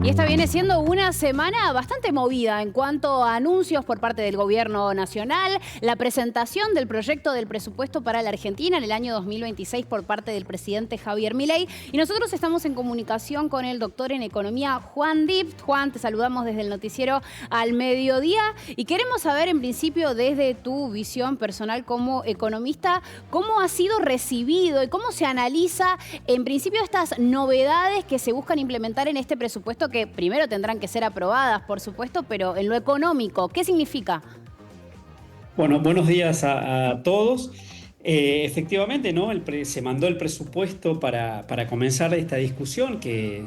Y esta viene siendo una semana bastante movida en cuanto a anuncios por parte del gobierno nacional, la presentación del proyecto del presupuesto para la Argentina en el año 2026 por parte del presidente Javier Milei. Y nosotros estamos en comunicación con el doctor en economía Juan Dipt. Juan, te saludamos desde el noticiero Al Mediodía y queremos saber en principio desde tu visión personal como economista, cómo ha sido recibido y cómo se analiza en principio estas novedades que se buscan implementar en este presupuesto que primero tendrán que ser aprobadas, por supuesto, pero en lo económico, ¿qué significa? Bueno, buenos días a todos. Efectivamente, ¿no? Se mandó el presupuesto para comenzar esta discusión, que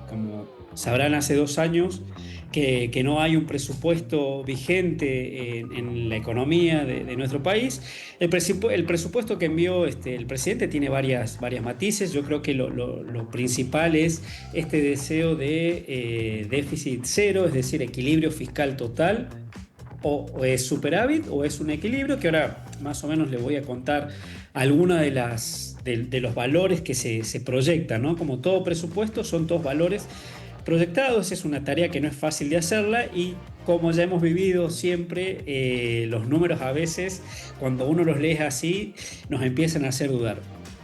como sabrán, hace 2 años que no hay un presupuesto vigente en la economía de nuestro país. El presupuesto que envió el presidente tiene varias matices. Yo creo que lo principal es este deseo de déficit cero, es decir, equilibrio fiscal total. O es superávit o es un equilibrio, que ahora más o menos les voy a contar algunos de los valores que se proyectan, ¿no? Como todo presupuesto, son todos valores proyectados. Es una tarea que no es fácil de hacerla y como ya hemos vivido siempre, los números a veces, cuando uno los lee así, nos empiezan a hacer dudar.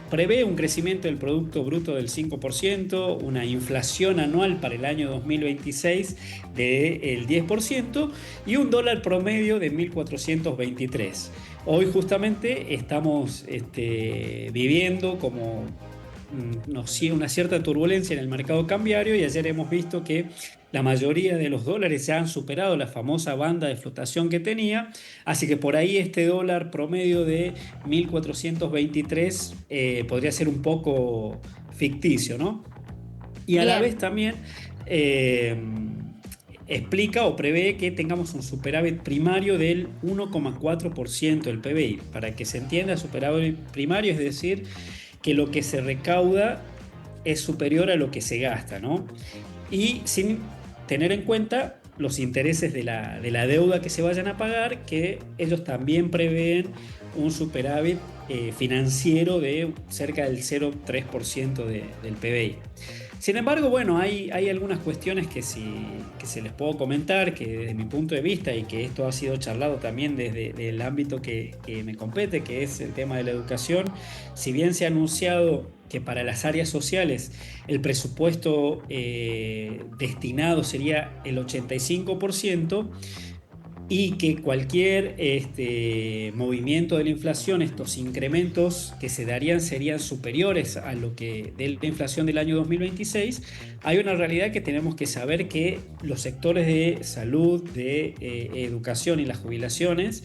Prevé un crecimiento del Producto Bruto del 5%, una inflación anual para el año 2026 del 10% y un dólar promedio de 1.423. Hoy justamente estamos viviendo como una cierta turbulencia en el mercado cambiario y ayer hemos visto que la mayoría de los dólares ya han superado la famosa banda de flotación que tenía, así que por ahí este dólar promedio de 1.423 podría ser un poco ficticio, ¿no? Y a la Bien. vez también eh, explica o prevé que tengamos un superávit primario del 1,4% del PBI. Para que se entienda, superávit primario es decir que lo que se recauda es superior a lo que se gasta, ¿no? Y sin tener en cuenta los intereses de la deuda que se vayan a pagar, que ellos también prevén un superávit financiero de cerca del 0,3% del PBI. Sin embargo, bueno, hay algunas cuestiones que se les puedo comentar, que desde mi punto de vista, y que esto ha sido charlado también desde el ámbito que me compete, que es el tema de la educación. Si bien se ha anunciado que para las áreas sociales el presupuesto destinado sería el 85%, y que cualquier movimiento de la inflación, estos incrementos que se darían serían superiores a lo que de la inflación del año 2026, hay una realidad que tenemos que saber: que los sectores de salud, de educación y las jubilaciones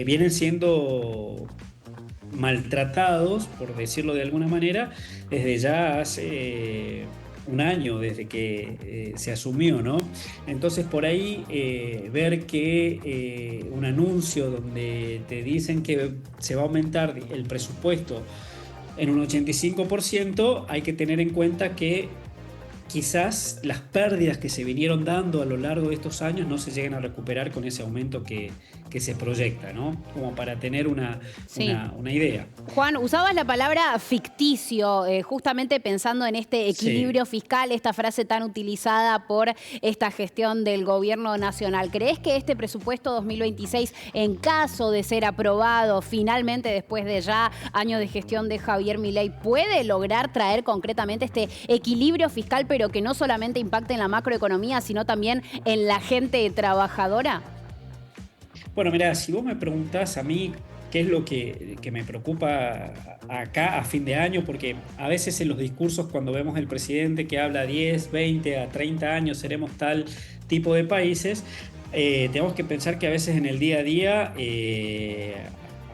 vienen siendo maltratados, por decirlo de alguna manera, desde ya hace un año, desde que se asumió, ¿no? Entonces, por ahí ver que un anuncio donde te dicen que se va a aumentar el presupuesto en un 85%, hay que tener en cuenta que quizás las pérdidas que se vinieron dando a lo largo de estos años no se lleguen a recuperar con ese aumento que se proyecta, ¿no? Como para tener Sí. una idea. Juan, usabas la palabra ficticio, justamente pensando en este Sí. equilibrio fiscal, esta frase tan utilizada por esta gestión del gobierno nacional. ¿Crees que este presupuesto 2026, en caso de ser aprobado finalmente después de ya años de gestión de Javier Milei, puede lograr traer concretamente este equilibrio fiscal, pero que no solamente impacte en la macroeconomía, sino también en la gente trabajadora? Bueno, mira, si vos me preguntás a mí qué es lo que me preocupa acá a fin de año, porque a veces en los discursos, cuando vemos el presidente que habla 10, 20 a 30 años seremos tal tipo de países, tenemos que pensar que a veces en el día a día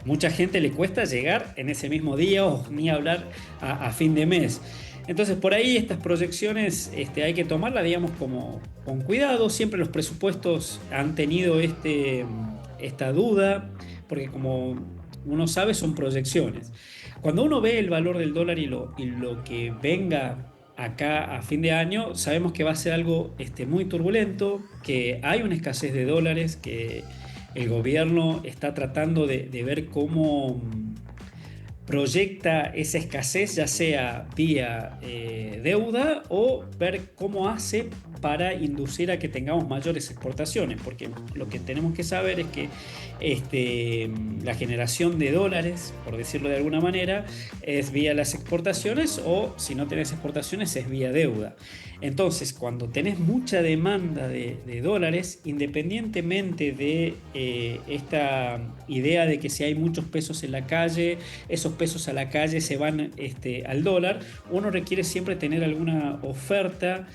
mucha gente le cuesta llegar en ese mismo día o ni hablar a fin de mes. Entonces, por ahí estas proyecciones hay que tomarlas, digamos, como con cuidado. Siempre los presupuestos han tenido esta duda, porque como uno sabe, son proyecciones. Cuando uno ve el valor del dólar y lo que venga acá a fin de año, sabemos que va a ser algo muy turbulento, que hay una escasez de dólares, que el gobierno está tratando de ver cómo proyecta esa escasez, ya sea vía deuda o ver cómo hace para inducir a que tengamos mayores exportaciones, porque lo que tenemos que saber es que la generación de dólares, por decirlo de alguna manera, es vía las exportaciones, o si no tenés exportaciones es vía deuda. Entonces, cuando tenés mucha demanda de dólares, independientemente de esta idea de que si hay muchos pesos en la calle, esos pesos a la calle se van al dólar, uno requiere siempre tener alguna oferta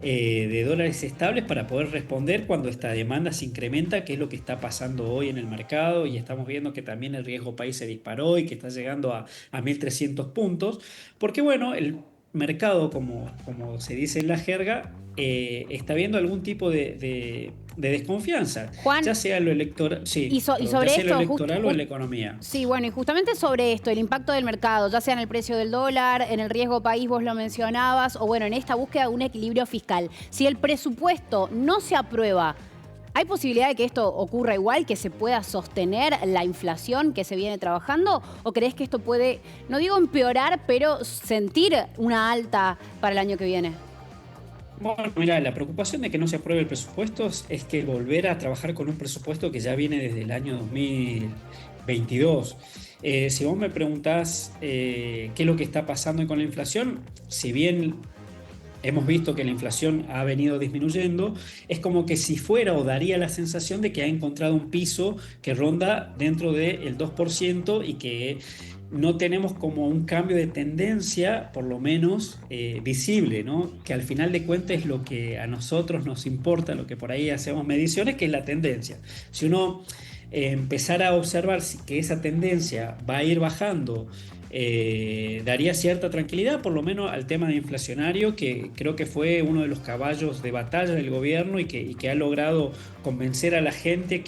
de dólares estables para poder responder cuando esta demanda se incrementa, que es lo que está pasando hoy en el mercado, y estamos viendo que también el riesgo país se disparó y que está llegando a 1.300 puntos, porque bueno, el mercado, como se dice en la jerga, está viendo algún tipo de desconfianza, Juan, ya sea lo electoral, sí, y sobre ya sea lo esto, electoral o en la economía. sí, bueno, y justamente sobre esto, el impacto del mercado, ya sea en el precio del dólar, en el riesgo país, vos lo mencionabas, o bueno, en esta búsqueda de un equilibrio fiscal. Si el presupuesto no se aprueba, ¿hay posibilidad de que esto ocurra igual, que se pueda sostener la inflación que se viene trabajando? ¿O crees que esto puede, no digo empeorar, pero sentir una alta para el año que viene? Bueno, mira, la preocupación de que no se apruebe el presupuesto es que volver a trabajar con un presupuesto que ya viene desde el año 2022. Si vos me preguntás qué es lo que está pasando con la inflación, si bien hemos visto que la inflación ha venido disminuyendo, es como que si fuera, o daría la sensación de que ha encontrado un piso que ronda dentro del 2% y que no tenemos como un cambio de tendencia, por lo menos visible, ¿no? Que al final de cuentas es lo que a nosotros nos importa, lo que por ahí hacemos mediciones, que es la tendencia. Si uno empezara a observar que esa tendencia va a ir bajando, daría cierta tranquilidad, por lo menos al tema de inflacionario, que creo que fue uno de los caballos de batalla del gobierno y que ha logrado convencer a la gente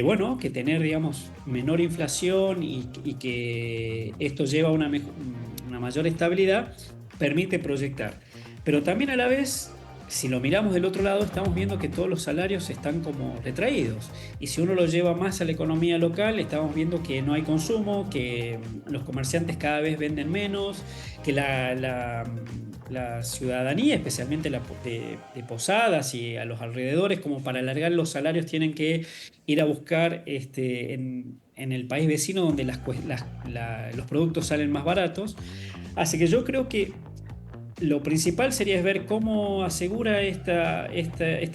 bueno, que tener, digamos, menor inflación y que esto lleva a una mayor estabilidad, permite proyectar. Pero también a la vez, si lo miramos del otro lado, estamos viendo que todos los salarios están como retraídos. Y si uno lo lleva más a la economía local, estamos viendo que no hay consumo, que los comerciantes cada vez venden menos, que la ciudadanía, especialmente de Posadas y a los alrededores, como para alargar los salarios, tienen que ir a buscar en el país vecino donde los productos salen más baratos. Así que yo creo que lo principal sería ver cómo asegura esta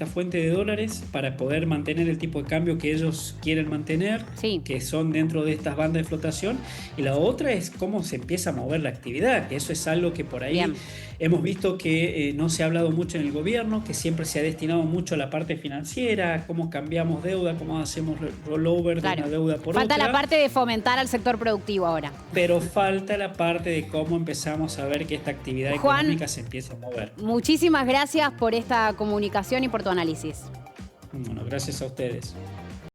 fuente de dólares para poder mantener el tipo de cambio que ellos quieren mantener, Sí. que son dentro de estas bandas de flotación. Y la otra es cómo se empieza a mover la actividad, que eso es algo que por ahí Bien. hemos visto que no se ha hablado mucho en el gobierno, que siempre se ha destinado mucho a la parte financiera, cómo cambiamos deuda, cómo hacemos rollover de una deuda por Falta otra. la parte de fomentar al sector productivo ahora. Pero falta la parte de cómo empezamos a ver que esta actividad Juan, económica se empieza a mover. muchísimas gracias por esta comunicación y por tu análisis. Bueno, gracias a ustedes.